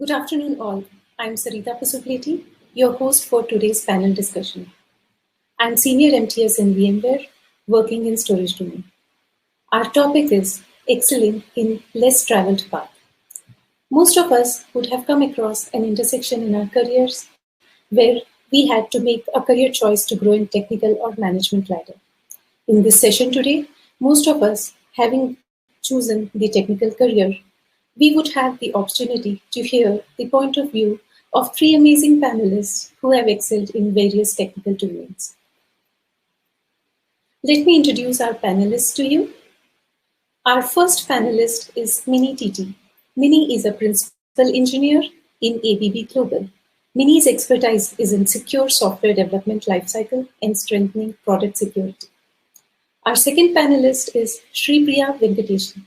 Good afternoon, all. I'm Sarita Pasupleti, your host for today's panel discussion. I'm Senior MTS in VMware, working in storage domain. Our topic is excelling in less traveled path. Most of us would have come across an intersection in our careers where we had to make a career choice to grow in technical or management ladder. In this session today, most of us, having chosen the technical career, we would have the opportunity to hear the point of view of three amazing panelists who have excelled in various technical domains. Let me introduce our panelists to you. Our first panelist is Mini TT. Mini is a principal engineer in ABB Global. Mini's expertise is in secure software development lifecycle and strengthening product security. Our second panelist is Sripriya Venkatesan.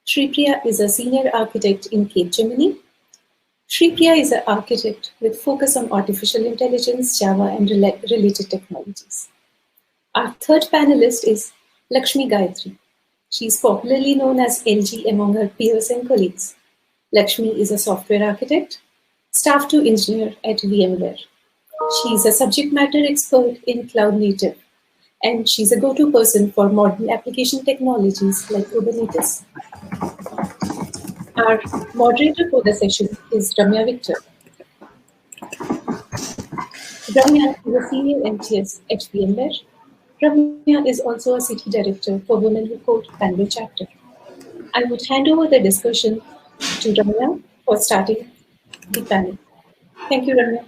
Sripriya is a senior architect in Capgemini. Sripriya is an architect with focus on artificial intelligence, Java, and related technologies. Our third panelist is Lakshmi Gayatri. She is popularly known as LG among her peers and colleagues. Lakshmi is a software architect, staff to engineer at VMware. She is a subject matter expert in cloud native, and she's a go-to person for modern application technologies like Kubernetes. Our moderator for the session is Ramya Victor. Ramya is a senior MTS at VMware. Ramya is also a city director for Women Who Code Bangalore chapter. I would hand over the discussion to Ramya for starting the panel. Thank you, Ramya.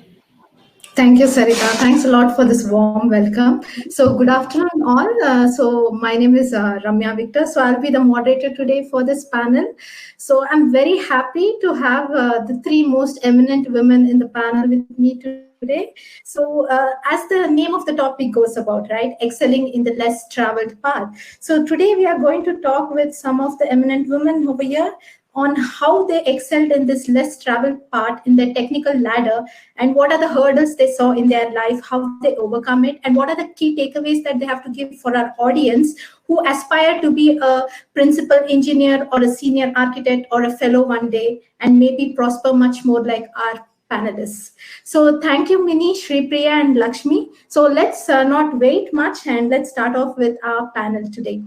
Thank you, Sarita. Thanks a lot for this warm welcome. So good afternoon, all. So my name is Ramya Victor. So I'll be the moderator today for this panel. So I'm very happy to have the three most eminent women in the panel with me today. So as the name of the topic goes about, right, excelling in the less traveled path. So today we are going to talk with some of the eminent women over here on how they excelled in this less traveled part in their technical ladder, and what are the hurdles they saw in their life, how they overcome it, and what are the key takeaways that they have to give for our audience who aspire to be a principal engineer or a senior architect or a fellow one day and maybe prosper much more like our panelists. So thank you, Mini, Sripriya, and Lakshmi. So let's not wait much and let's start off with our panel today.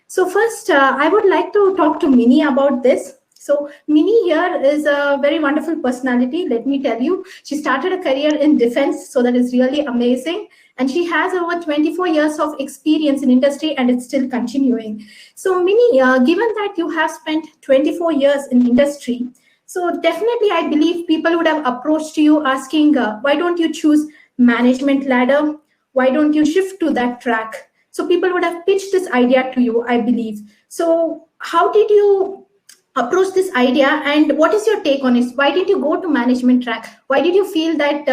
So first, I would like to talk to Mini about this. So Mini here is a very wonderful personality. Let me tell you, she started a career in defense, so that is really amazing. And she has over 24 years of experience in industry, and it's still continuing. So Mini, given that you have spent 24 years in industry, so definitely I believe people would have approached you asking, why don't you choose management ladder? Why don't you shift to that track? So people would have pitched this idea to you, I believe. So how did you approach this idea, and what is your take on it? Why did you go to management track? Why did you feel that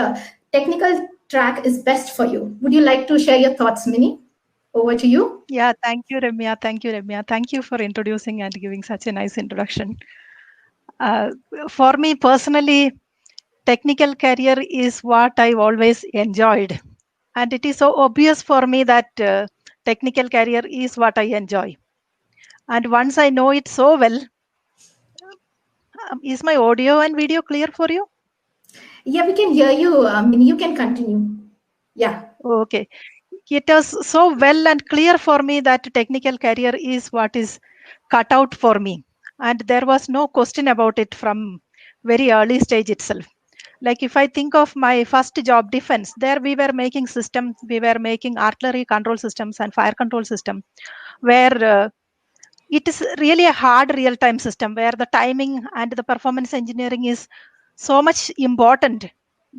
technical track is best for you? Would you like to share your thoughts, Mini? Over to you. Yeah, thank you, Ramya. Thank you, Ramya. Thank you for introducing and giving such a nice introduction. For me personally, technical career is what I've always enjoyed. And it is so obvious for me that technical career is what I enjoy. And once I know it so well, is my audio and video clear for you? Yeah, we can hear you. Mini, you can continue. Yeah. Okay. It was so well and clear for me that technical career is what is cut out for me. And there was no question about it from very early stage itself. Like if I think of my first job, defense, there we were making systems, we were making artillery control systems and fire control system, where it is really a hard real-time system where the timing and the performance engineering is so much important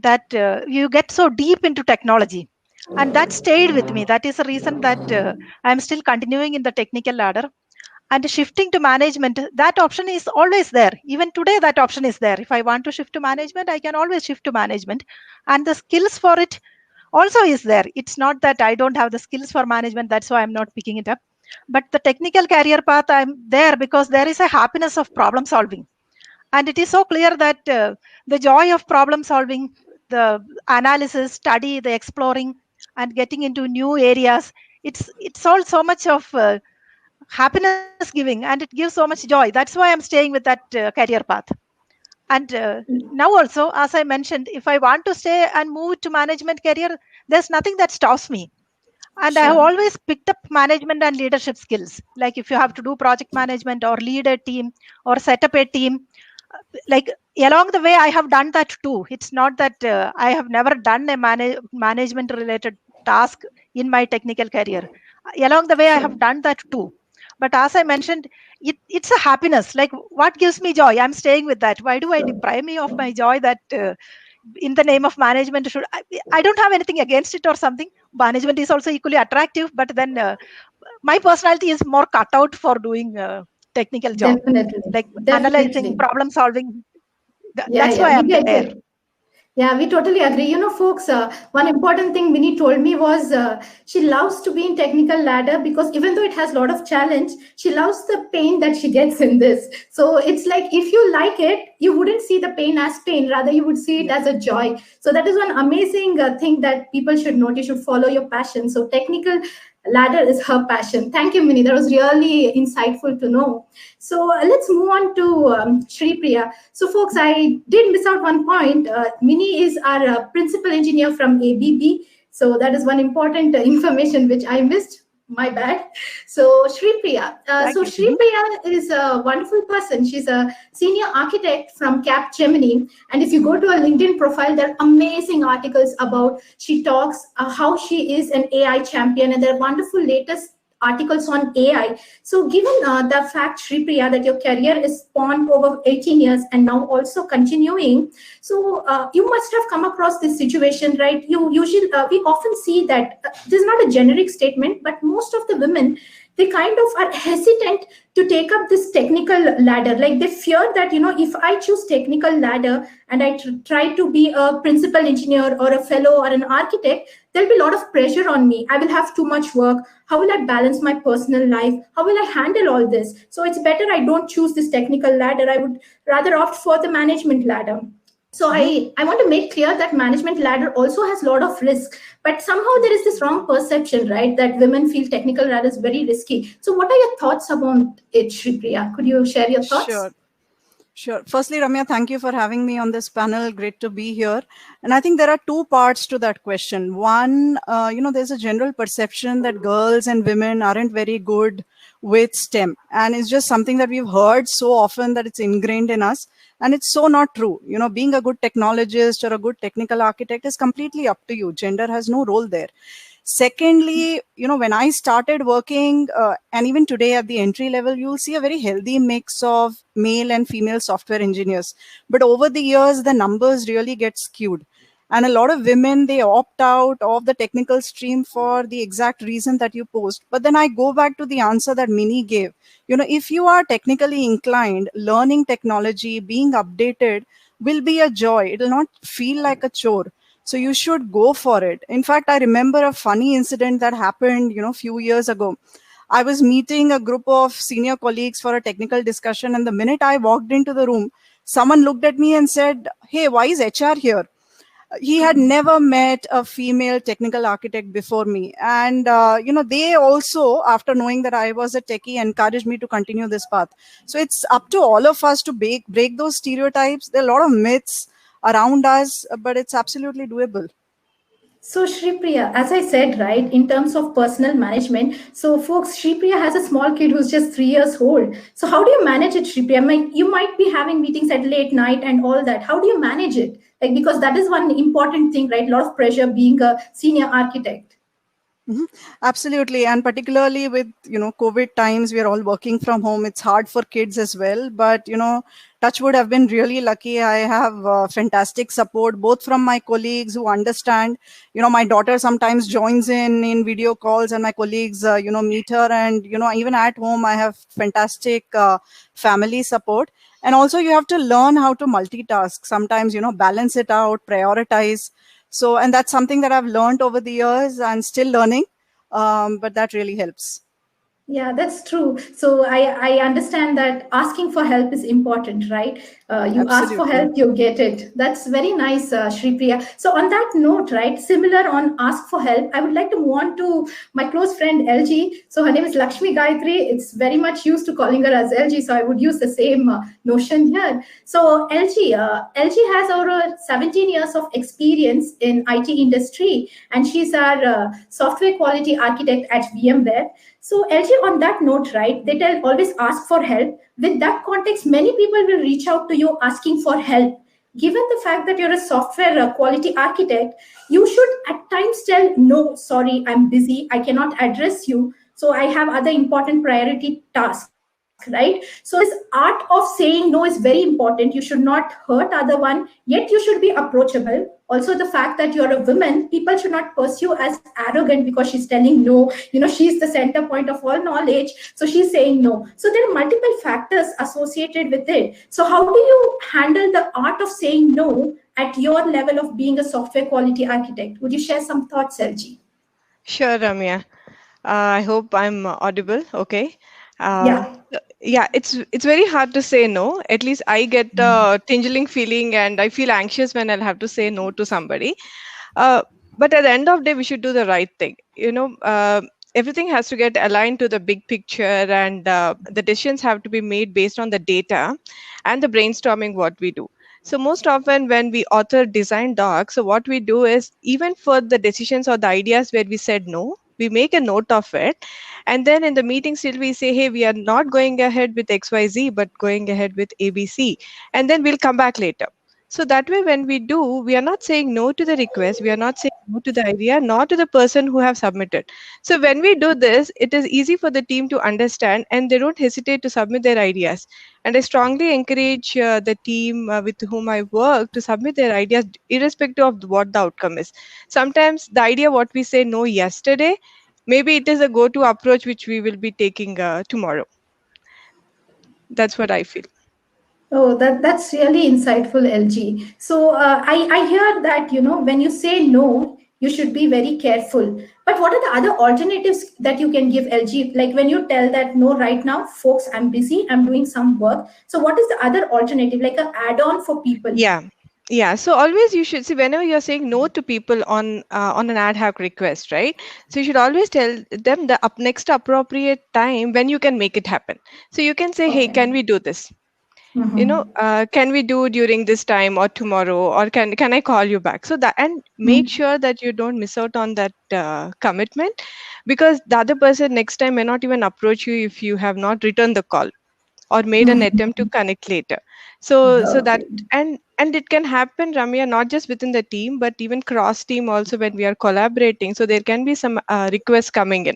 that you get so deep into technology. And that stayed with me. That is the reason that I'm still continuing in the technical ladder. And shifting to management, that option is always there. Even today, that option is there. If I want to shift to management, I can always shift to management. And the skills for it also is there. It's not that I don't have the skills for management. That's why I'm not picking it up. But the technical career path, I'm there because there is a happiness of problem solving. And it is so clear that the joy of problem solving, the analysis, study, the exploring, and getting into new areas, it's all so much of happiness giving, and it gives so much joy. That's why I'm staying with that career path. And now also, as I mentioned, if I want to stay and move to management career, there's nothing that stops me. And I have Sure. always picked up management and leadership skills. Like if you have to do project management or lead a team or set up a team, like along the way, I have done that too. It's not that I have never done a management related task in my technical career. Along the way, I have Sure. done that too. But as I mentioned, it's a happiness. Like what gives me joy? I'm staying with that. Why do I Sure. deprive me of my joy that in the name of management should I don't have anything against it or something. Management is also equally attractive, but then my personality is more cut out for doing technical job, Definitely. like analyzing, Definitely. problem solving. Yeah, That's yeah, why we I'm get there. it. Yeah, we totally agree. You know, folks, one important thing Winnie told me was she loves to be in technical ladder because even though it has a lot of challenge, she loves the pain that she gets in this. So it's like if you like it, you wouldn't see the pain as pain, rather you would see it Yeah. as a joy. So that is one amazing thing that people should note. You should follow your passion. So technical ladder is her passion. Thank you, Minnie. That was really insightful to know. So let's move on to Shri Priya. So, folks, I did miss out one point. Minnie is our principal engineer from ABB. So that is one important information which I missed. My bad. So Shri Priya. Thank So you. Shri Priya is a wonderful person. She's a senior architect from Capgemini. And if you go to her LinkedIn profile, there are amazing articles about she talks how she is an AI champion, and there are wonderful latest articles on AI. So given the fact, Shri Priya, that your career is spawned over 18 years and now also continuing, so you must have come across this situation, right? You usually, we often see that this is not a generic statement, but most of the women, they kind of are hesitant to take up this technical ladder. Like they fear that, you know, if I choose technical ladder and I try to be a principal engineer or a fellow or an architect, there'll be a lot of pressure on me. I will have too much work. How will I balance my personal life? How will I handle all this? So it's better I don't choose this technical ladder. I would rather opt for the management ladder. So I want to make clear that management ladder also has a lot of risk, but somehow there is this wrong perception, right? That women feel technical ladder is very risky. So what are your thoughts about it, Shri Priya? Could you share your thoughts? Sure. Sure. Firstly, Ramya, thank you for having me on this panel. Great to be here. And I think there are two parts to that question. One, there's a general perception that girls and women aren't very good with STEM. And it's just something that we've heard so often that it's ingrained in us. And it's so not true. You know, being a good technologist or a good technical architect is completely up to you. Gender has no role there. Secondly, when I started working, and even today at the entry level, you'll see a very healthy mix of male and female software engineers. But over the years, the numbers really get skewed. And a lot of women, they opt out of the technical stream for the exact reason that you posed. But then I go back to the answer that Minnie gave. If you are technically inclined, learning technology, being updated will be a joy. It will not feel like a chore. So you should go for it. In fact, I remember a funny incident that happened, a few years ago. I was meeting a group of senior colleagues for a technical discussion. And the minute I walked into the room, someone looked at me and said, "Hey, why is HR here?" He had never met a female technical architect before me. And, they also, after knowing that I was a techie, encouraged me to continue this path. So it's up to all of us to break those stereotypes. There are a lot of myths around us, but it's absolutely doable. So Shri Priya, as I said, right, in terms of personal management, so folks, Shri Priya has a small kid who's just 3 years old. So how do you manage it, Shri Priya? You might be having meetings at late night and all that. How do you manage it? Like, because that is one important thing, right? A lot of pressure being a senior architect. Mm-hmm. Absolutely. And particularly with, COVID times, we are all working from home. It's hard for kids as well. But, Touchwood, I've been really lucky. I have fantastic support, both from my colleagues who understand. My daughter sometimes joins in video calls, and my colleagues, meet her. And, even at home, I have fantastic family support. And also you have to learn how to multitask. Sometimes, balance it out, prioritize. So, and that's something that I've learned over the years and still learning, but that really helps. Yeah, that's true. So I understand that asking for help is important, right? You ask for Absolutely. help, you get it. That's very nice, Shripriya. So on that note, right, similar on ask for help, I would like to move on to my close friend LG. So her name is Lakshmi Gayatri. It's very much used to calling her as LG. So I would use the same notion here. So LG has over 17 years of experience in IT industry, and she's our software quality architect at VMware. So LG, on that note, right, they tell always ask for help. With that context, many people will reach out to you asking for help. Given the fact that you're a software quality architect, you should at times tell, no, sorry, I'm busy, I cannot address you. So I have other important priority tasks, right? So this art of saying no is very important. You should not hurt other one, yet you should be approachable. Also, the fact that you're a woman, people should not pursue as arrogant because she's telling no. She's the center point of all knowledge, so she's saying no. So there are multiple factors associated with it. So how do you handle the art of saying no at your level of being a software quality architect? Would you share some thoughts, LG? Sure, Ramya. I hope I'm audible. Okay. Yeah. Yeah, it's very hard to say no. At least I get a tingling feeling, and I feel anxious when I'll have to say no to somebody. But at the end of the day, we should do the right thing. Everything has to get aligned to the big picture, and the decisions have to be made based on the data and the brainstorming what we do. So most often when we author design docs, so what we do is, even for the decisions or the ideas where we said no, we make a note of it. And then in the meeting still we say, hey, we are not going ahead with XYZ, but going ahead with ABC. And then we'll come back later. So that way, when we do, we are not saying no to the request, we are not saying no to the idea, not to the person who have submitted. So when we do this, it is easy for the team to understand, and they don't hesitate to submit their ideas. And I strongly encourage the team with whom I work to submit their ideas, irrespective of what the outcome is. Sometimes the idea what we say no yesterday, maybe it is a go-to approach which we will be taking tomorrow. That's what I feel. Oh, that's really insightful, LG. So I hear that when you say no, you should be very careful. But what are the other alternatives that you can give, LG? Like when you tell that no, right now, folks, I'm busy, I'm doing some work. So what is the other alternative, like an add-on for people? Yeah, so always you should see, whenever you're saying no to people on an ad hoc request, right? So you should always tell them the next appropriate time when you can make it happen. So you can say, hey, Okay. can we do this? Can we do during this time or tomorrow, or can I call you back? So that, and make sure that you don't miss out on that commitment, because the other person next time may not even approach you if you have not returned the call or made an attempt to connect later. So that, and it can happen, Ramya, not just within the team, but even cross team also when we are collaborating. So there can be some requests coming in.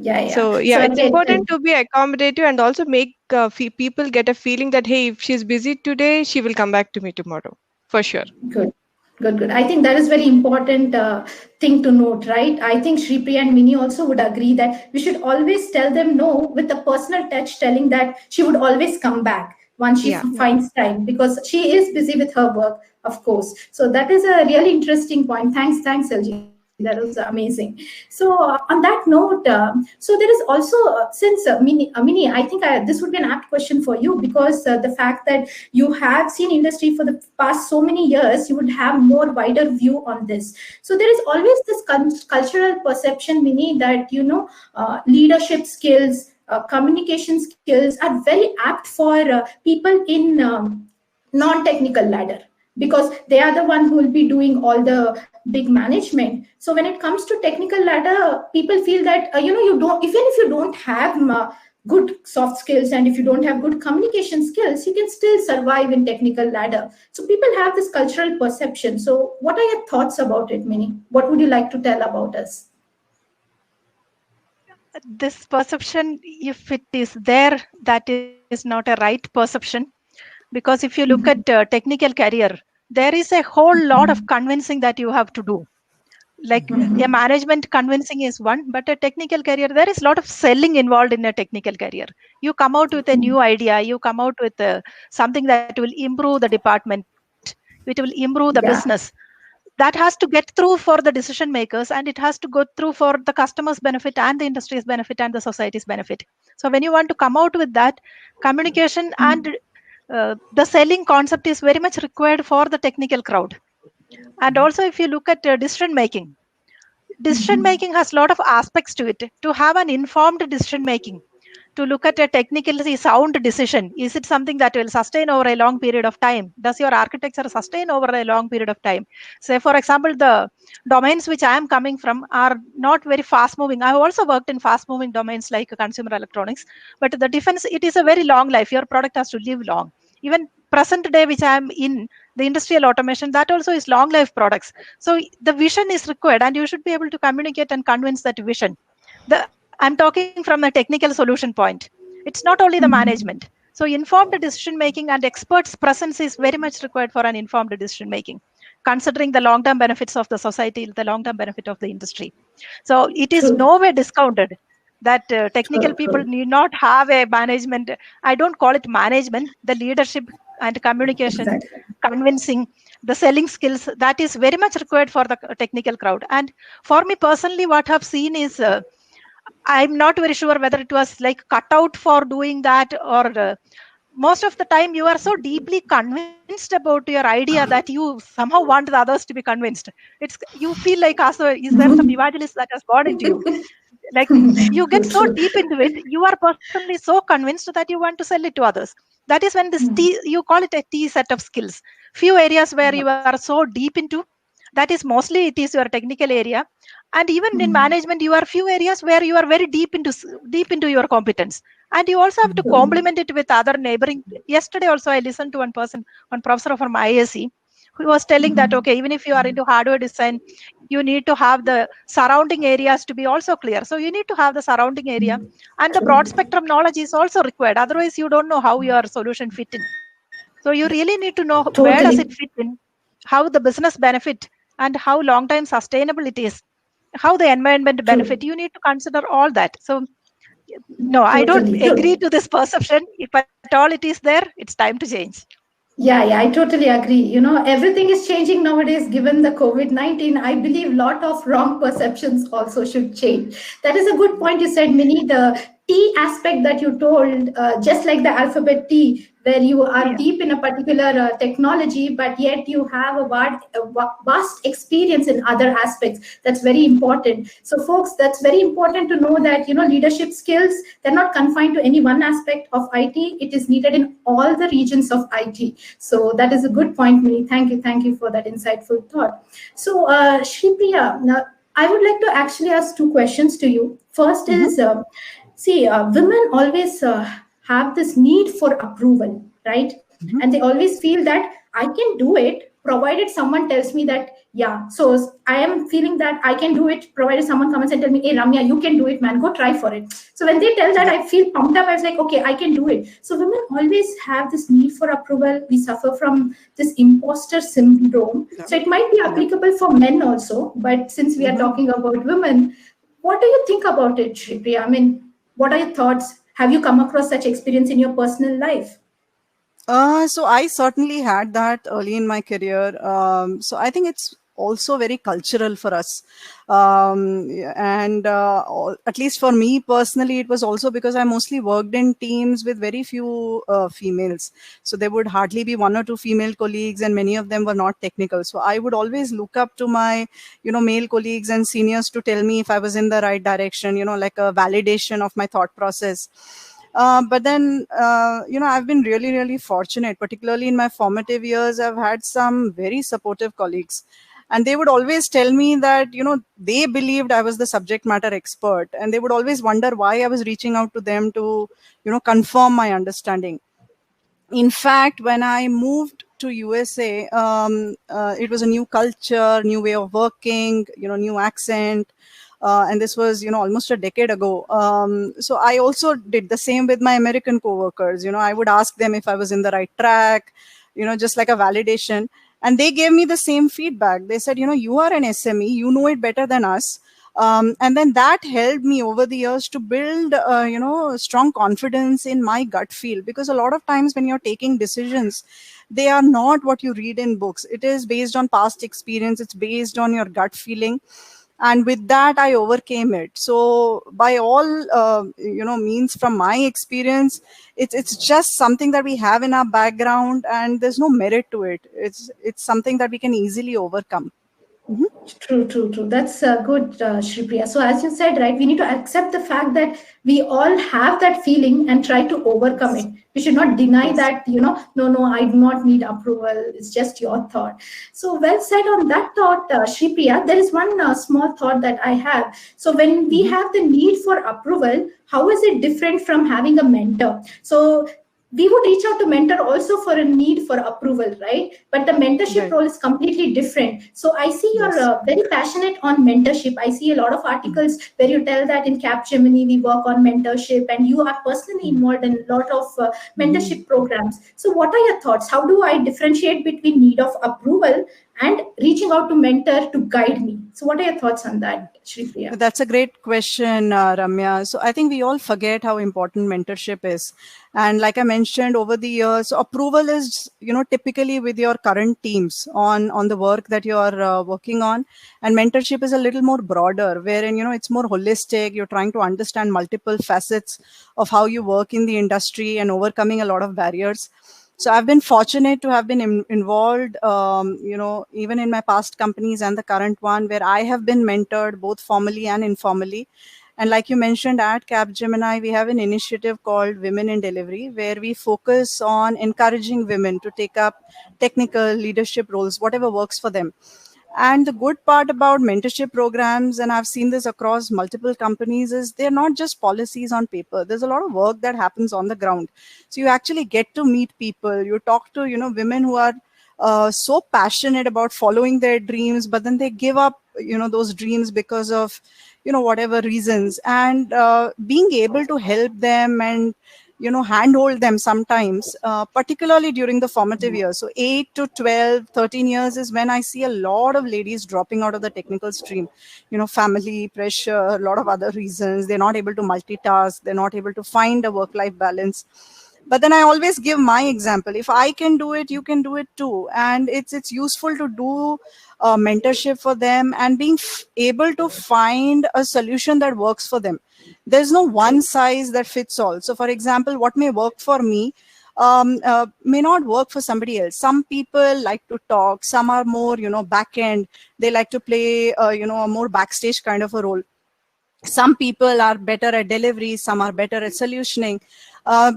Yeah. So yeah, it's important to be accommodative and also make people get a feeling that, hey, if she's busy today, she will come back to me tomorrow, for sure. Good. I think that is very important thing to note, right? I think Shripriya and Mini also would agree that we should always tell them no with a personal touch, telling that she would always come back once she finds time, because she is busy with her work, of course. So that is a really interesting point. Thanks, LG. That was amazing. So on that note, so there is also since Mini, I think this would be an apt question for you, because the fact that you have seen industry for the past so many years, you would have more wider view on this. So there is always this cultural perception, Mini, that leadership skills, communication skills are very apt for people in non-technical ladder, because they are the one who will be doing all the big management. So when it comes to technical ladder, people feel that you don't, even if you don't have good soft skills and if you don't have good communication skills, you can still survive in technical ladder. So people have this cultural perception. So what are your thoughts about it, Mini? What would you like to tell about us? This perception, if it is there, that is not a right perception. Because if you look at technical career, there is a whole lot of convincing that you have to do. Like a management convincing is one, but a technical career, there is a lot of selling involved in a technical career. You come out with a new idea, you come out with something that will improve the department, it will improve the business. that has to get through for the decision makers, and it has to go through for the customer's benefit and the industry's benefit and the society's benefit. So when you want to come out with that, communication and the selling concept is very much required for the technical crowd. And also, if you look at decision making has a lot of aspects to it. To have an informed decision making, to look at a technically sound decision, is it something that will sustain over a long period of time? Does your architecture sustain over a long period of time? Say, for example, the domains which I am coming from are not very fast moving. I have also worked in fast moving domains like consumer electronics, but the defense, it is a very long life. Your product has to live long. Even present day, which I am in, the industrial automation, that also is long life products. So the vision is required, and you should be able to communicate and convince that vision. I'm talking from a technical solution point. It's not only the management. So informed decision making and experts' presence is very much required for an informed decision making, considering the long-term benefits of the society, the long-term benefit of the industry. So it is nowhere discounted that technical people need not have a management. I don't call it management, the leadership and communication, convincing, the selling skills, that is very much required for the technical crowd. And for me personally, what I've seen is, I'm not very sure whether it was like cut out for doing that, or most of the time you are so deeply convinced about your idea that you somehow want the others to be convinced. You feel like, also, is there some evangelist that has gone into you? Like, you get so deep into it, you are personally so convinced that you want to sell it to others. That is when this you call it a T set of skills. Few areas where you are so deep into, that is mostly it is your technical area. And even in management, you are few areas where you are very deep into your competence, and you also have to complement it with other neighboring. Yesterday also I listened to one professor from ISC, who was telling that, okay, even if you are into hardware design, you need to have the surrounding areas to be also clear. So you need to have the surrounding area, and the broad spectrum knowledge is also required. Otherwise, you don't know how your solution fit in. So you really need to know where does it fit in, how the business benefit, and how long time sustainable it is, how the environment benefit. You need to consider all that. So no, I don't agree to this perception. If at all it is there, it's time to change. Yeah, I totally agree. You know, everything is changing nowadays, given the COVID-19. I believe a lot of wrong perceptions also should change. That is a good point you said, Minnie. The T aspect that you told, just like the alphabet T, where you are deep in a particular technology, but yet you have a vast experience in other aspects. That's very important. So folks, that's very important to know that, you know, leadership skills, they're not confined to any one aspect of IT. It is needed in all the regions of IT. So that is a good point, Minnie. Thank you for that insightful thought. So Shripriya, now I would like to actually ask two questions to you. First is, women always have this need for approval, right? And they always feel that I can do it provided someone tells me that, yeah. So I am feeling that I can do it provided someone comes and tell me, hey Ramya, you can do it, man, go try for it. So when they tell that, I feel pumped up. I was like, okay, I can do it. So women always have this need for approval. We suffer from this imposter syndrome. So it might be applicable for men also, but since we are talking about women, what do you think about it, Shripriya? I mean, what are your thoughts? Have you come across such experience in your personal life? So I certainly had that early in my career. So I think it's also very cultural for us. And at least for me personally, it was also because I mostly worked in teams with very few females. So there would hardly be one or two female colleagues, and many of them were not technical. So I would always look up to my, male colleagues and seniors to tell me if I was in the right direction, like a validation of my thought process. But then, I've been really, really fortunate, particularly in my formative years. I've had some very supportive colleagues, and they would always tell me that, they believed I was the subject matter expert, and they would always wonder why I was reaching out to them to, confirm my understanding. In fact, when I moved to USA, it was a new culture, new way of working, new accent. And this was, almost a decade ago. So I also did the same with my American coworkers. I would ask them if I was in the right track, just like a validation. And they gave me the same feedback. They said, you are an SME, you know it better than us. And then that helped me over the years to build strong confidence in my gut feel, because a lot of times when you're taking decisions, they are not what you read in books. It is based on past experience, it's based on your gut feeling, and with that I overcame it. So by all means, from my experience, it's just something that we have in our background, and there's no merit to it. It's something that we can easily overcome. True. That's good, Shripriya. So as you said, right, we need to accept the fact that we all have that feeling and try to overcome it. We should not deny that, no, I do not need approval. It's just your thought. So well said on that thought, Shripriya. There is one small thought that I have. So when we have the need for approval, how is it different from having a mentor? So we would reach out to mentor also for a need for approval, right? But the mentorship role is completely different. So I see you're very passionate on mentorship. I see a lot of articles where you tell that in Capgemini we work on mentorship, and you are personally involved in a lot of mentorship programs. So what are your thoughts? How do I differentiate between need of approval and reaching out to mentor to guide me? So what are your thoughts on that, Shripriya? That's a great question, Ramya. So I think we all forget how important mentorship is. And like I mentioned, over the years, approval is, typically with your current teams on the work that you're working on. And mentorship is a little more broader, wherein, it's more holistic. You're trying to understand multiple facets of how you work in the industry and overcoming a lot of barriers. So I've been fortunate to have been involved, even in my past companies and the current one, where I have been mentored both formally and informally. And like you mentioned, at Capgemini, we have an initiative called Women in Delivery, where we focus on encouraging women to take up technical leadership roles, whatever works for them. And the good part about mentorship programs, and I've seen this across multiple companies, is they're not just policies on paper. There's a lot of work that happens on the ground. So you actually get to meet people. You talk to, women who are so passionate about following their dreams, but then they give up, those dreams because of, whatever reasons. And being able to help them and handhold them sometimes, particularly during the formative years. So 8 to 12, 13 years is when I see a lot of ladies dropping out of the technical stream. Family pressure, a lot of other reasons. They're not able to multitask. They're not able to find a work-life balance. But then I always give my example. If I can do it, you can do it too. And it's useful to do mentorship for them and being able to find a solution that works for them. There's no one size that fits all. So for example, what may work for me may not work for somebody else. Some people like to talk. Some are more, back end. They like to play, a more backstage kind of a role. Some people are better at delivery. Some are better at solutioning.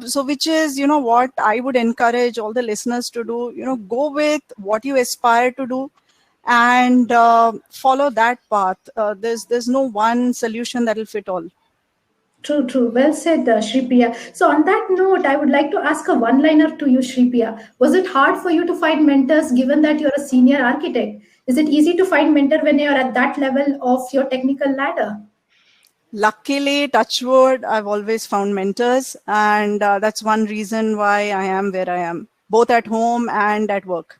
So which is, what I would encourage all the listeners to do, go with what you aspire to do and follow that path. There's no one solution that will fit all. True. Well said, Shripriya. So on that note, I would like to ask a one-liner to you, Shripriya. Was it hard for you to find mentors given that you're a senior architect? Is it easy to find mentor when you're at that level of your technical ladder? Luckily, touch wood, I've always found mentors, and that's one reason why I am where I am, both at home and at work.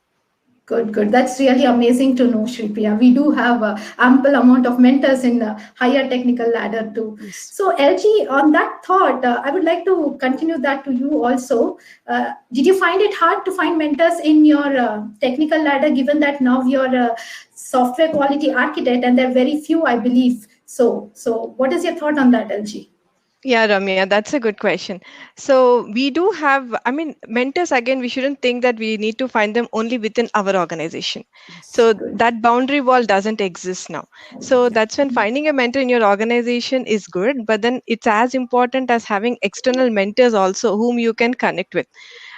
Good. That's really amazing to know, Shripriya. We do have ample amount of mentors in the higher technical ladder too. Yes. So LG, on that thought, I would like to continue that to you also. Did you find it hard to find mentors in your technical ladder, given that now you're a software quality architect and there are very few, I believe. So what is your thought on that, LG? Yeah, Ramya, that's a good question. So we do have, mentors, again, we shouldn't think that we need to find them only within our organization. So that boundary wall doesn't exist now. So that's when finding a mentor in your organization is good, but then it's as important as having external mentors also whom you can connect with.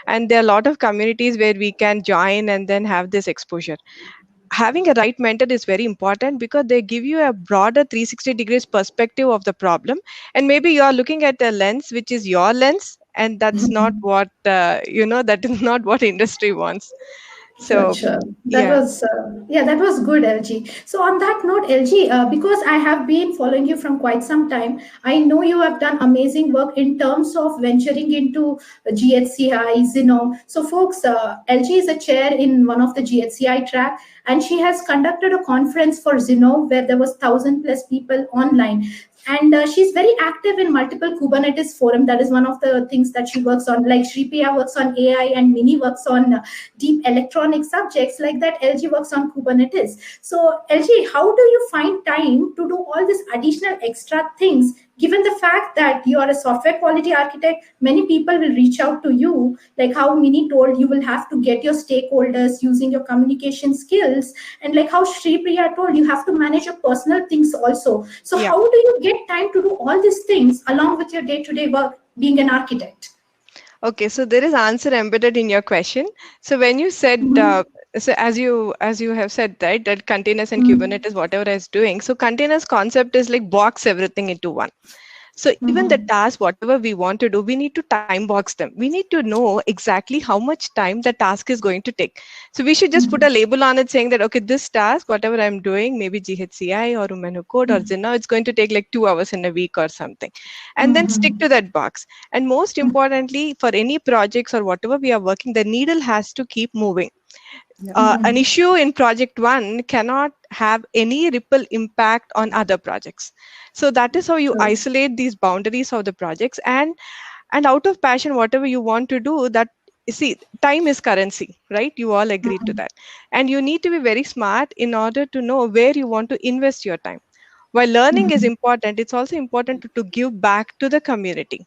And there are a lot of communities where we can join and then have this exposure. Having a right mentor is very important because they give you a broader 360 degrees perspective of the problem, and maybe you are looking at a lens which is your lens, and that's not what that is not what industry wants. Sure, So sure. yeah. That was good, LG. So on that note, LG, because I have been following you from quite some time, I know you have done amazing work in terms of venturing into GHCI, Zeno. So folks, LG is a chair in one of the GHCI track, and she has conducted a conference for Zeno where there was 1,000+ people online. And she's very active in multiple Kubernetes forum. That is one of the things that she works on. Like Shripriya works on AI, and Mini works on deep electronic subjects. Like that, LG works on Kubernetes. So LG, how do you find time to do all these additional extra things, given the fact that you are a software quality architect? Many people will reach out to you, like how Mini told, you will have to get your stakeholders using your communication skills, and like how Shripriya told, you have to manage your personal things also. So Yeah. how do you get time to do all these things along with your day-to-day work being an architect? Okay, so there is answer embedded in your question. So when you said, so as you have said, right, that containers and Kubernetes, whatever is doing. So containers concept is like box everything into one. So even the task, whatever we want to do, we need to time box them. We need to know exactly how much time the task is going to take. So we should just put a label on it saying that, okay, this task, whatever I'm doing, maybe GHCI or Women Who Code or Zinna, it's going to take like 2 hours in a week or something. And then stick to that box. And most importantly, for any projects or whatever we are working, the needle has to keep moving. An issue in project one cannot have any ripple impact on other projects. So that is how you isolate these boundaries of the projects, and out of passion, whatever you want to do, that, see, time is currency, right? You all agree to that. And you need to be very smart in order to know where you want to invest your time. While learning is important, it's also important to give back to the community.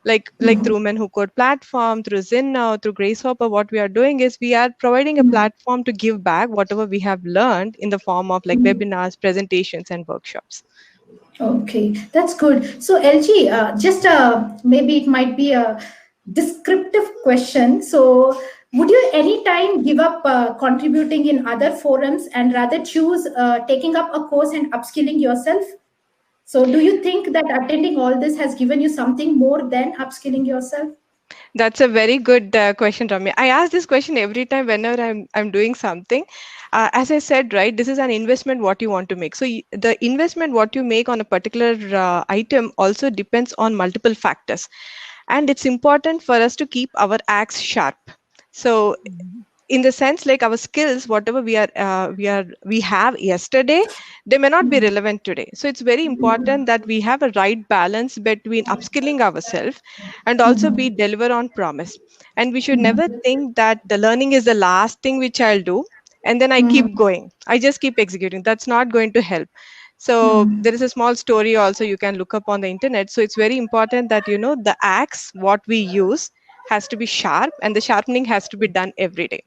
Like through Men Who Code platform, through Zin now, through Gracehopper, what we are doing is we are providing a platform to give back whatever we have learned in the form of like webinars, presentations, and workshops. Okay, that's good. So LG, just maybe it might be a descriptive question. So would you anytime give up contributing in other forums and rather choose taking up a course and upskilling yourself? So do you think that attending all this has given you something more than upskilling yourself? That's a very good question, Ramya. I ask this question every time whenever I'm doing something. As I said, right, this is an investment what you want to make. So the investment what you make on a particular item also depends on multiple factors, and it's important for us to keep our axe sharp. So in the sense, like our skills, whatever we have yesterday, they may not be relevant today. So it's very important that we have a right balance between upskilling ourselves and also be deliver on promise. And we should never think that the learning is the last thing which I'll do, and then I keep going, I just keep executing. That's not going to help. So there is a small story also you can look up on the internet. So it's very important that, you know, the axe what we use has to be sharp, and the sharpening has to be done every day.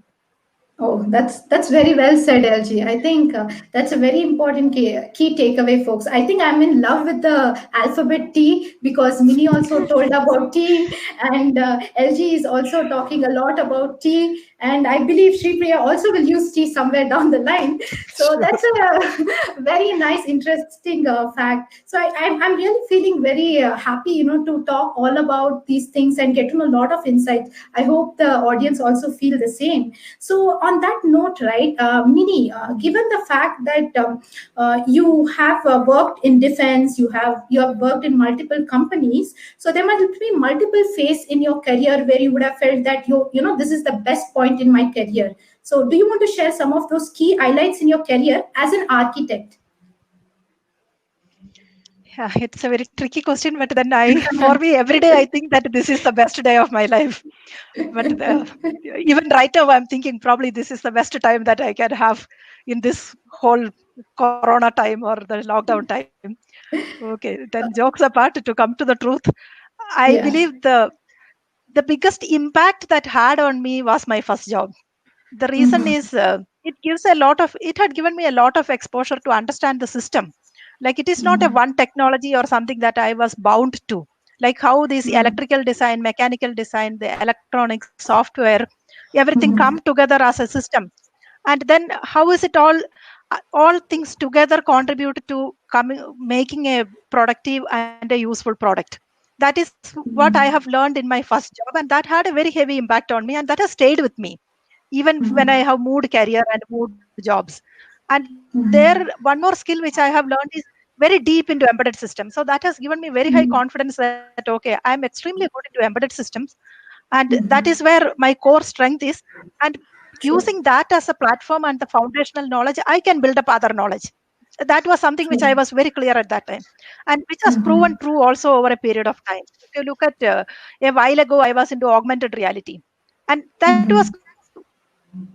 Oh, that's very well said, LG. I think that's a very important key takeaway, folks. I think I'm in love with the alphabet T because Mini also told about T, and LG is also talking a lot about T, and I believe Shripriya also will use T somewhere down the line. So that's a very nice, interesting fact. So I'm really feeling very happy, to talk all about these things and get to know a lot of insights. I hope the audience also feel the same. So on that note, right, Mini, given the fact that you have worked in defense, you have worked in multiple companies, so there might be multiple phases in your career where you would have felt that this is the best point in my career. So do you want to share some of those key highlights in your career as an architect? Yeah, it's a very tricky question, but then for me, every day I think that this is the best day of my life. But even right now, I'm thinking probably this is the best time that I can have in this whole Corona time or the lockdown time. Okay, then jokes apart, to come to the truth, I Yeah. believe the biggest impact that had on me was my first job. The reason is it had given me a lot of exposure to understand the system. Like it is not a one technology or something that I was bound to. Like how this electrical design, mechanical design, the electronics, software, everything come together as a system. And then how is it all things together contribute to making a productive and a useful product. That is what I have learned in my first job, and that had a very heavy impact on me, and that has stayed with me. even when I have moved career and moved jobs. And there, one more skill which I have learned is very deep into embedded systems. So that has given me very high confidence that, okay, I'm extremely good into embedded systems. And that is where my core strength is. And using that as a platform and the foundational knowledge, I can build up other knowledge. That was something which I was very clear at that time, and which has proven true also over a period of time. If you look at a while ago, I was into augmented reality, and that was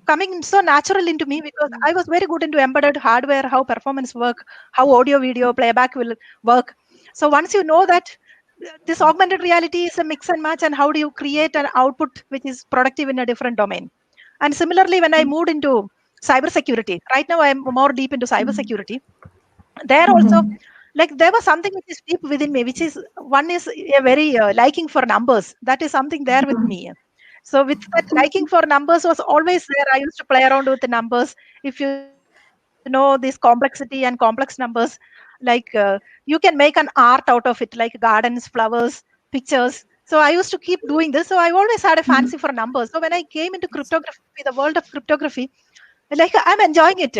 coming so natural into me because I was very good into embedded hardware, how performance work, how audio video playback will work. So once you know that this augmented reality is a mix and match, and how do you create an output which is productive in a different domain. And similarly, when I moved into cybersecurity, right now I'm more deep into cybersecurity. There also, like there was something which is deep within me, which is one is a very liking for numbers. That is something there with me. So with that liking for numbers was always there. I used to play around with the numbers. If you know this complexity and complex numbers, like you can make an art out of it, like gardens, flowers, pictures. So I used to keep doing this. So I always had a fancy for numbers. So when I came into cryptography, the world of cryptography, like I'm enjoying it.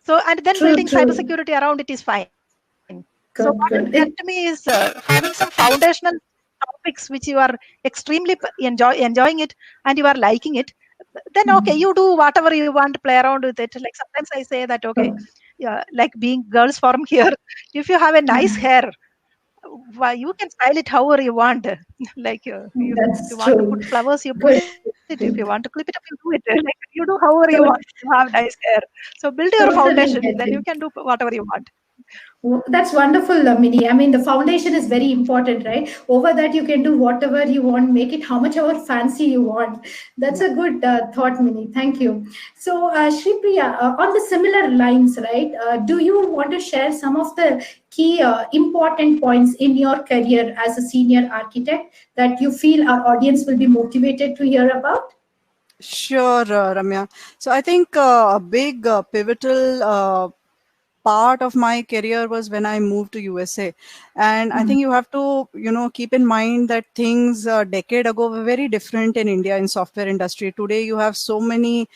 So and then building cybersecurity around it is fine. So what has helped me is having some foundational topics which you are extremely enjoying it and you are liking it. Then okay, you do whatever you want, play around with it. Like sometimes I say that okay, yeah, like being girls forum here, if you have a nice hair, why you can style it however you want. Like if you want to put flowers, you put it. If you want to clip it up, you do it. Like you do however you want to have nice hair. So build your foundation, then you can do whatever you want. That's wonderful, Mini. I mean, the foundation is very important, right? Over that, you can do whatever you want, make it how much ever fancy you want. That's a good thought, Mini. Thank you. So, Shri Priya, on the similar lines, right? Do you want to share some of the key important points in your career as a senior architect that you feel our audience will be motivated to hear about? Sure, Ramya. So I think a big pivotal part of my career was when I moved to USA. And I think you have to, keep in mind that things a decade ago were very different in India in software industry. Today, you have so many,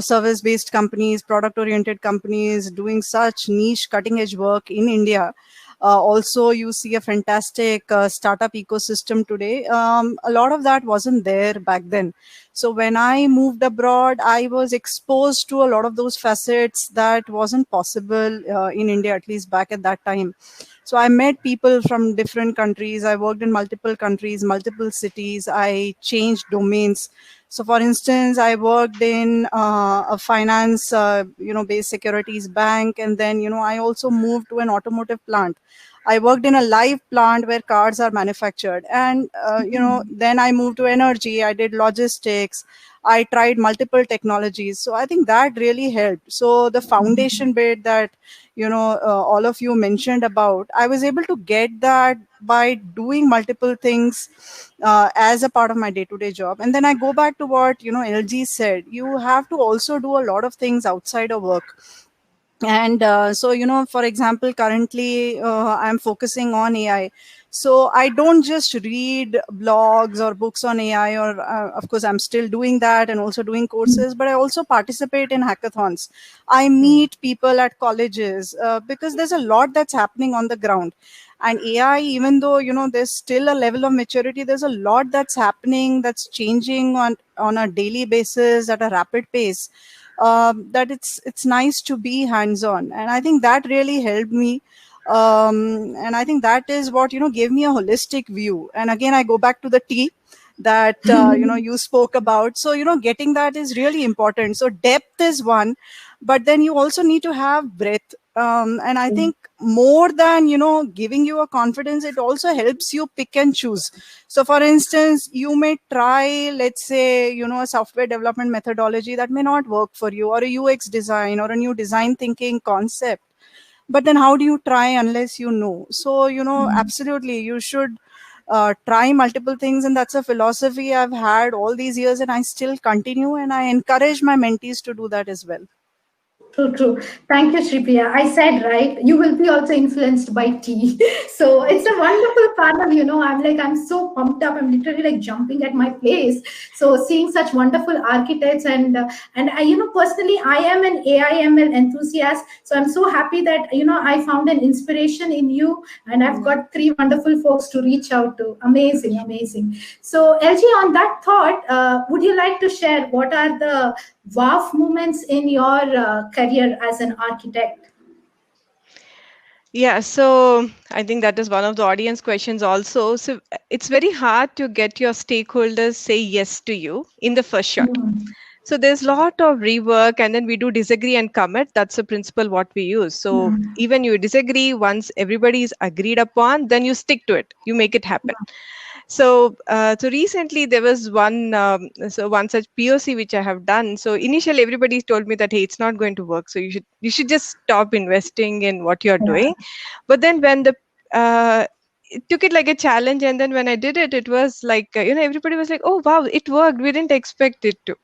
service-based companies, product-oriented companies doing such niche cutting-edge work in India. Also, you see a fantastic startup ecosystem today. A lot of that wasn't there back then. So when I moved abroad, I was exposed to a lot of those facets that wasn't possible in India, at least back at that time. So I met people from different countries. I worked in multiple countries, multiple cities. I changed domains. So for instance, I worked in a finance, based securities bank. And then, I also moved to an automotive plant. I worked in a live plant where cars are manufactured. And, then I moved to energy. I did logistics. I tried multiple technologies. So I think that really helped. So the foundation bit that, all of you mentioned about, I was able to get that by doing multiple things as a part of my day-to-day job. And then I go back to what, LG said, you have to also do a lot of things outside of work. And so, for example, currently I'm focusing on AI. So I don't just read blogs or books on AI, or of course, I'm still doing that and also doing courses, but I also participate in hackathons. I meet people at colleges because there's a lot that's happening on the ground. And AI, even though, there's still a level of maturity, there's a lot that's happening, that's changing on a daily basis at a rapid pace. That it's nice to be hands-on, and I think that really helped me. And I think that is what gave me a holistic view. And again, I go back to the T that you spoke about. So getting that is really important. So depth is one, but then you also need to have breadth. And I think more than giving you a confidence, it also helps you pick and choose. So for instance, you may try, let's say, a software development methodology that may not work for you, or a UX design, or a new design thinking concept. But then how do you try unless you know? So absolutely, you should try multiple things. And that's a philosophy I've had all these years, and I still continue, and I encourage my mentees to do that as well. True, true. Thank you, Shripriya. I said, right, you will be also influenced by tea. So it's a wonderful panel, I'm so pumped up. I'm literally like jumping at my place. So seeing such wonderful architects and I, personally, I am an AI/ML enthusiast. So I'm so happy that, I found an inspiration in you and I've got 3 wonderful folks to reach out to. Amazing, amazing. So LG, on that thought, would you like to share what are the wow moments in your career as an architect? Yeah, so I think that is one of the audience questions also. So it's very hard to get your stakeholders say yes to you in the first shot. So there's a lot of rework, and then we do disagree and commit. That's the principle what we use. So even you disagree, once everybody is agreed upon, then you stick to it. You make it happen. So recently there was one such POC which I have done. So initially everybody told me that, hey, it's not going to work. So you should just stop investing in what you're doing. But then when it took it like a challenge, and then when I did it, it was like everybody was like, oh wow, it worked. We didn't expect it to.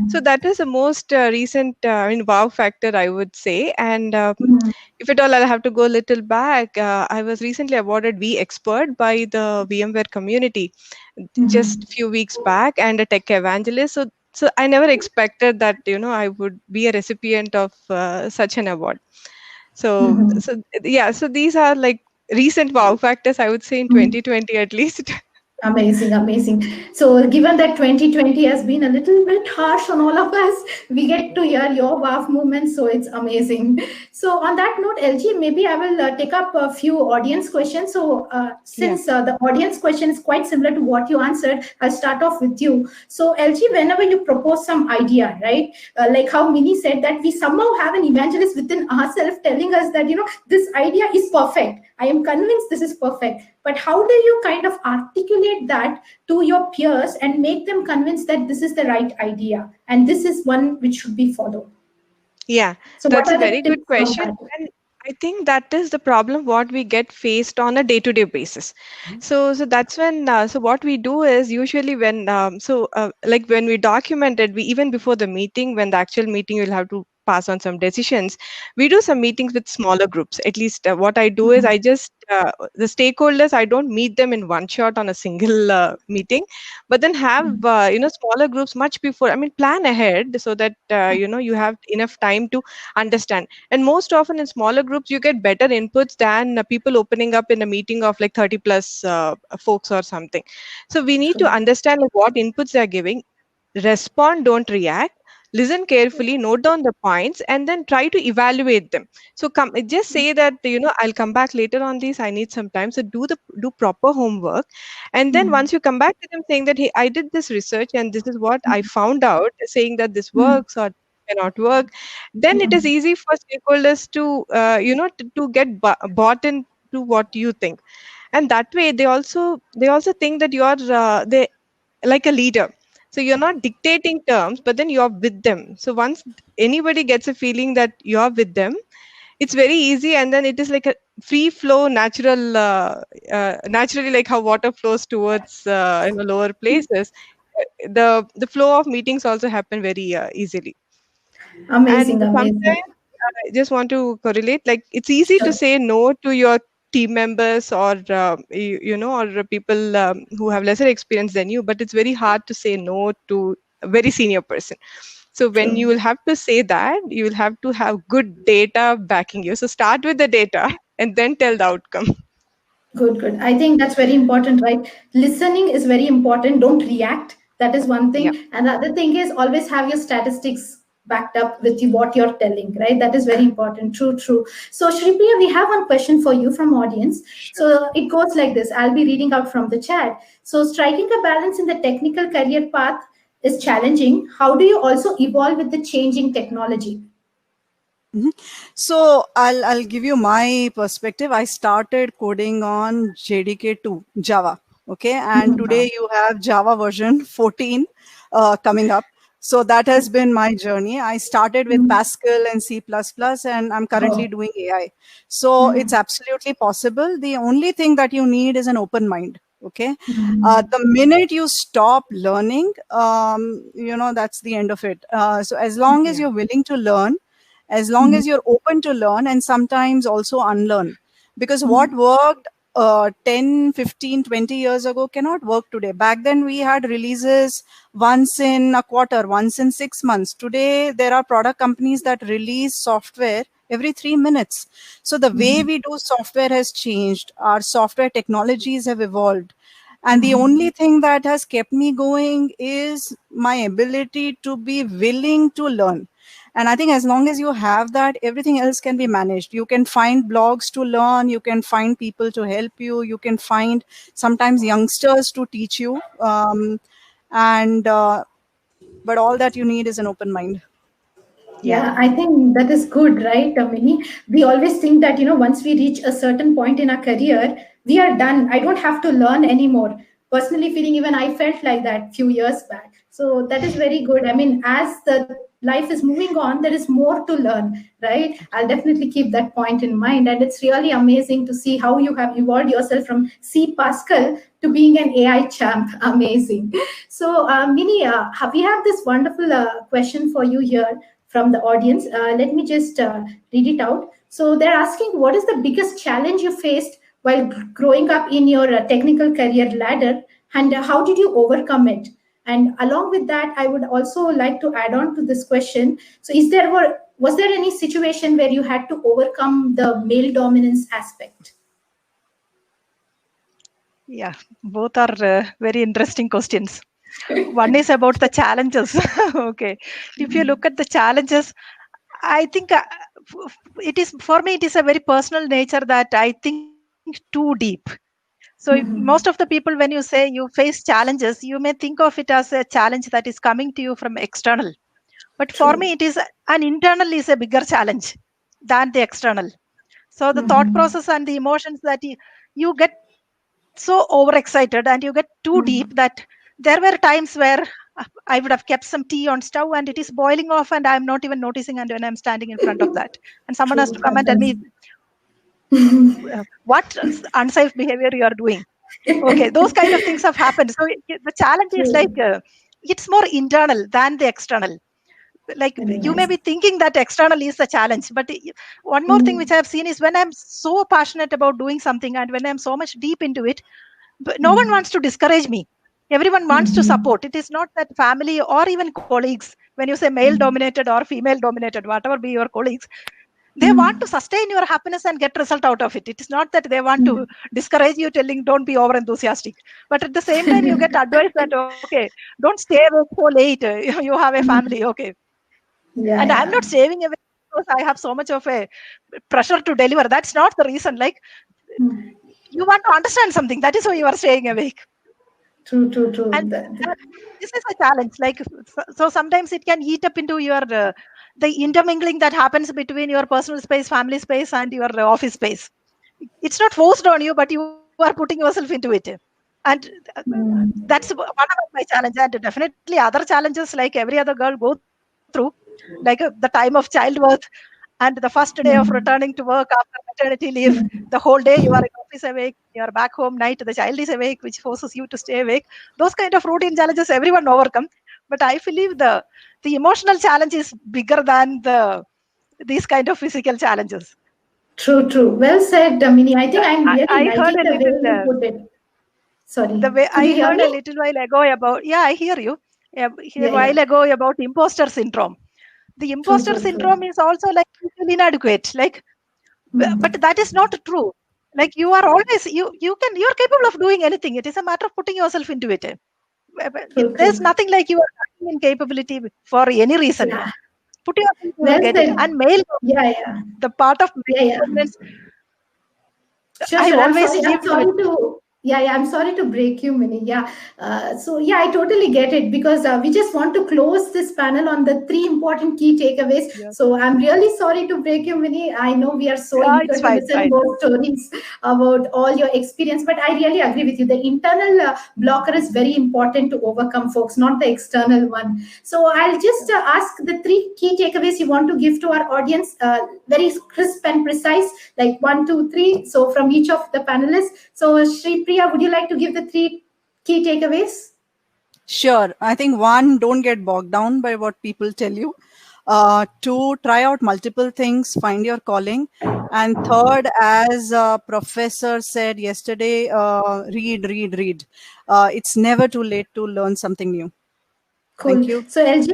So that is the most recent wow factor, I would say. And if at all I'll have to go a little back, I was recently awarded vExpert by the VMware community just a few weeks back, and a tech evangelist. So I never expected that I would be a recipient of such an award. So so these are like recent wow factors, I would say, in 2020 at least. Amazing, amazing. So given that 2020 has been a little bit harsh on all of us, we get to hear your wow moments, so it's amazing. So on that note, LG, maybe I will take up a few audience questions. So since the audience question is quite similar to what you answered, I'll start off with you. So LG, whenever you propose some idea, right, like how Minnie said that we somehow have an evangelist within ourselves telling us that, this idea is perfect. I am convinced this is perfect. But how do you kind of articulate that to your peers and make them convinced that this is the right idea and this is one which should be followed? Yeah, so that's a very good question. And I think that is the problem what we get faced on a day-to-day basis. So that's when so what we do is usually when like when we document it, we even before the meeting, when the actual meeting you'll have to pass on some decisions, we do some meetings with smaller groups. At least what I do is I just the stakeholders, I don't meet them in one shot on a single meeting, but then have smaller groups much before. I mean, plan ahead so that you have enough time to understand. And most often in smaller groups you get better inputs than people opening up in a meeting of like 30 plus folks or something. So we need to understand like, what inputs they are giving, respond, don't react, listen carefully, note down the points, and then try to evaluate them. So just say that I'll come back later on this, I need some time. So do proper homework, and then once you come back to them saying that, hey, I did this research and this is what I found out, saying that this works or cannot work, then it is easy for stakeholders to to get bought into what you think. And that way they also think that you are they like a leader. So you're not dictating terms, but then you're with them. So once anybody gets a feeling that you're with them, it's very easy, and then it is like a free flow, naturally, like how water flows towards lower places. The flow of meetings also happen very easily. Amazing, and amazing. Sometimes I just want to correlate, like it's easy to say no to your team members or or people who have lesser experience than you, but it's very hard to say no to a very senior person. So when you will have to say that, you will have to have good data backing you. So start with the data and then tell the outcome. Good, good. I think that's very important, right? Listening is very important. Don't react. That is one thing. And the other thing is always have your statistics backed up with what you're telling, right? That is very important. True, true. So Shripriya, we have one question for you from audience. So it goes like this. I'll be reading out from the chat. So striking a balance in the technical career path is challenging. How do you also evolve with the changing technology? So I'll give you my perspective. I started coding on JDK2 Java. Okay. And today you have Java version 14 coming up. So that has been my journey. I started with Pascal and C++, and I'm currently doing AI. So it's absolutely possible. The only thing that you need is an open mind. Okay. The minute you stop learning, that's the end of it. So as long as you're willing to learn, as long as you're open to learn and sometimes also unlearn. Because what worked 10, 15, 20 years ago cannot work today. Back then we had releases once in a quarter, once in 6 months. Today there are product companies that release software every 3 minutes. So the way we do software has changed. Our software technologies have evolved. And the only thing that has kept me going is my ability to be willing to learn. And I think as long as you have that, everything else can be managed. You can find blogs to learn. You can find people to help you. You can find sometimes youngsters to teach you. But all that you need is an open mind. Yeah, I think that is good, right, Mini? We always think that, once we reach a certain point in our career, we are done. I don't have to learn anymore. Personally feeling, even I felt like that few years back. So that is very good. I mean, as the life is moving on, there is more to learn, right? I'll definitely keep that point in mind. And it's really amazing to see how you have evolved yourself from C Pascal to being an AI champ. Amazing. So, Mini, we have this wonderful question for you here from the audience. Let me just read it out. So they're asking, what is the biggest challenge you faced while growing up in your technical career ladder, and how did you overcome it? And along with that, I would also like to add on to this question. So was there any situation where you had to overcome the male dominance aspect? Yeah, both are very interesting questions. One is about the challenges. Okay, if you look at the challenges, I think it is, for me, it is a very personal nature that I think too deep. So most of the people, when you say you face challenges, you may think of it as a challenge that is coming to you from external. But for me, it is an internal is a bigger challenge than the external. So the thought process and the emotions that you get so overexcited and you get too deep that there were times where I would have kept some tea on stove and it is boiling off and I'm not even noticing, and when I'm standing in front of that and someone has to come and tell me what unsafe behavior you are doing. Okay, those kind of things have happened. So the challenge is like it's more internal than the external. Like you may be thinking that external is the challenge, but one more thing which I have seen is when I'm so passionate about doing something and when I'm so much deep into it, no one wants to discourage me. Everyone wants to support. It is not that family or even colleagues, when you say male dominated or female dominated, whatever be your colleagues, they want to sustain your happiness and get result out of it. It is not that they want to discourage you, telling don't be over enthusiastic. But at the same time, you get advice that, okay, don't stay awake so late. You have a family. Okay. Yeah, and I'm not saving away because I have so much of a pressure to deliver. That's not the reason. Like you want to understand something. That is why you are staying awake. True. And this is a challenge. Like so, sometimes it can eat up into your the intermingling that happens between your personal space, family space, and your office space. It's not forced on you, but you are putting yourself into it. And that's one of my challenges. And definitely other challenges, like every other girl go through, like the time of childbirth and the first day of returning to work after maternity leave. The whole day you are in office awake, you are back home night, the child is awake, which forces you to stay awake. Those kind of routine challenges everyone overcome. But I believe the emotional challenge is bigger than these kind of physical challenges. True. Well said, Damini. I think I'm really liking the way you put it. Sorry. The way I heard a little while ago about, I hear you. A while ago about imposter syndrome. The imposter syndrome is also like inadequate. Like, but that is not true. Like you are always you're capable of doing anything. It is a matter of putting yourself into it. There's nothing like you are lacking in capability for any reason. Yeah. Put yourself into it. And male, the part of male dominance. I'm sorry to break you, Mini. I totally get it, because we just want to close this panel on the 3 important key takeaways. Yeah. So I'm really sorry to break you, Mini. I know we are so eager to listen more stories about all your experience, but I really agree with you. The internal blocker is very important to overcome, folks, not the external one. So I'll just ask the 3 key takeaways you want to give to our audience, very crisp and precise, like 1, 2, 3. So from each of the panelists. So Shri Priya, would you like to give the 3 key takeaways? Sure. I think 1, don't get bogged down by what people tell you. Two, try out multiple things, find your calling. And third, as Professor said yesterday, read. It's never too late to learn something new. Cool. Thank you. So LG,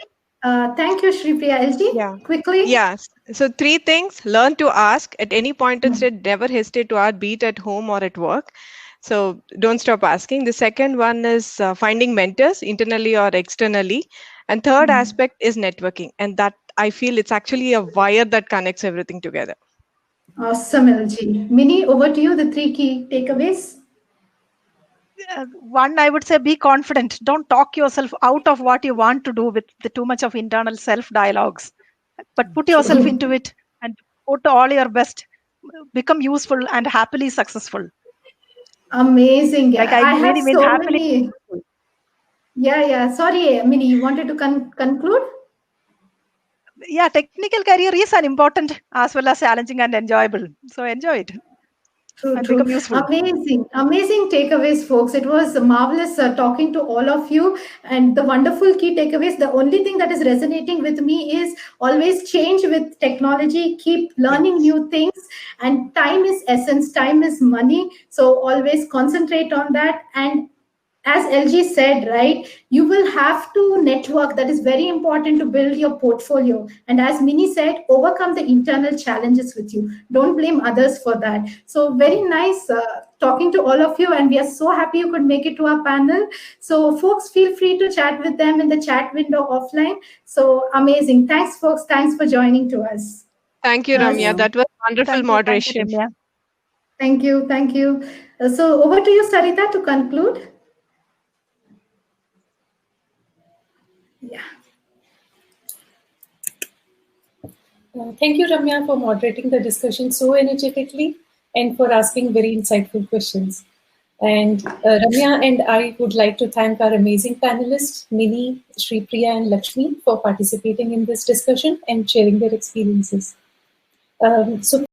thank you, Shripriya. LG, Yeah. quickly. Yes. So 3 things: learn to ask at any point in state, never hesitate to ask, be it at home or at work. So don't stop asking. The second one is finding mentors internally or externally. And third aspect is networking. And that I feel it's actually a wire that connects everything together. Awesome, LG. Minnie, over to you, the 3 key takeaways. One, I would say be confident. Don't talk yourself out of what you want to do with too much of internal self dialogues, but put yourself into it and put all your best. Become useful and happily successful. Amazing. Like I have really mean so happily. many. Yeah. Sorry, Minnie, you wanted to conclude? Yeah, technical career is an important as well as challenging and enjoyable. So enjoy it. True. Become useful. Amazing takeaways, folks. It was marvelous talking to all of you, and the wonderful key takeaways. The only thing that is resonating with me is always change with technology, keep learning new things, and time is essence, time is money. So always concentrate on that. And as LG said, right, you will have to network. That is very important to build your portfolio. And as Minnie said, overcome the internal challenges with you. Don't blame others for that. So very nice talking to all of you. And we are so happy you could make it to our panel. So folks, feel free to chat with them in the chat window offline. So amazing. Thanks, folks. Thanks for joining to us. Thank you, Ramya. That was wonderful moderation. Thank you. So over to you, Sarita, to conclude. Yeah. Thank you, Ramya, for moderating the discussion so energetically and for asking very insightful questions. And Ramya and I would like to thank our amazing panelists, Minnie, Shripriya, and Lakshmi, for participating in this discussion and sharing their experiences. So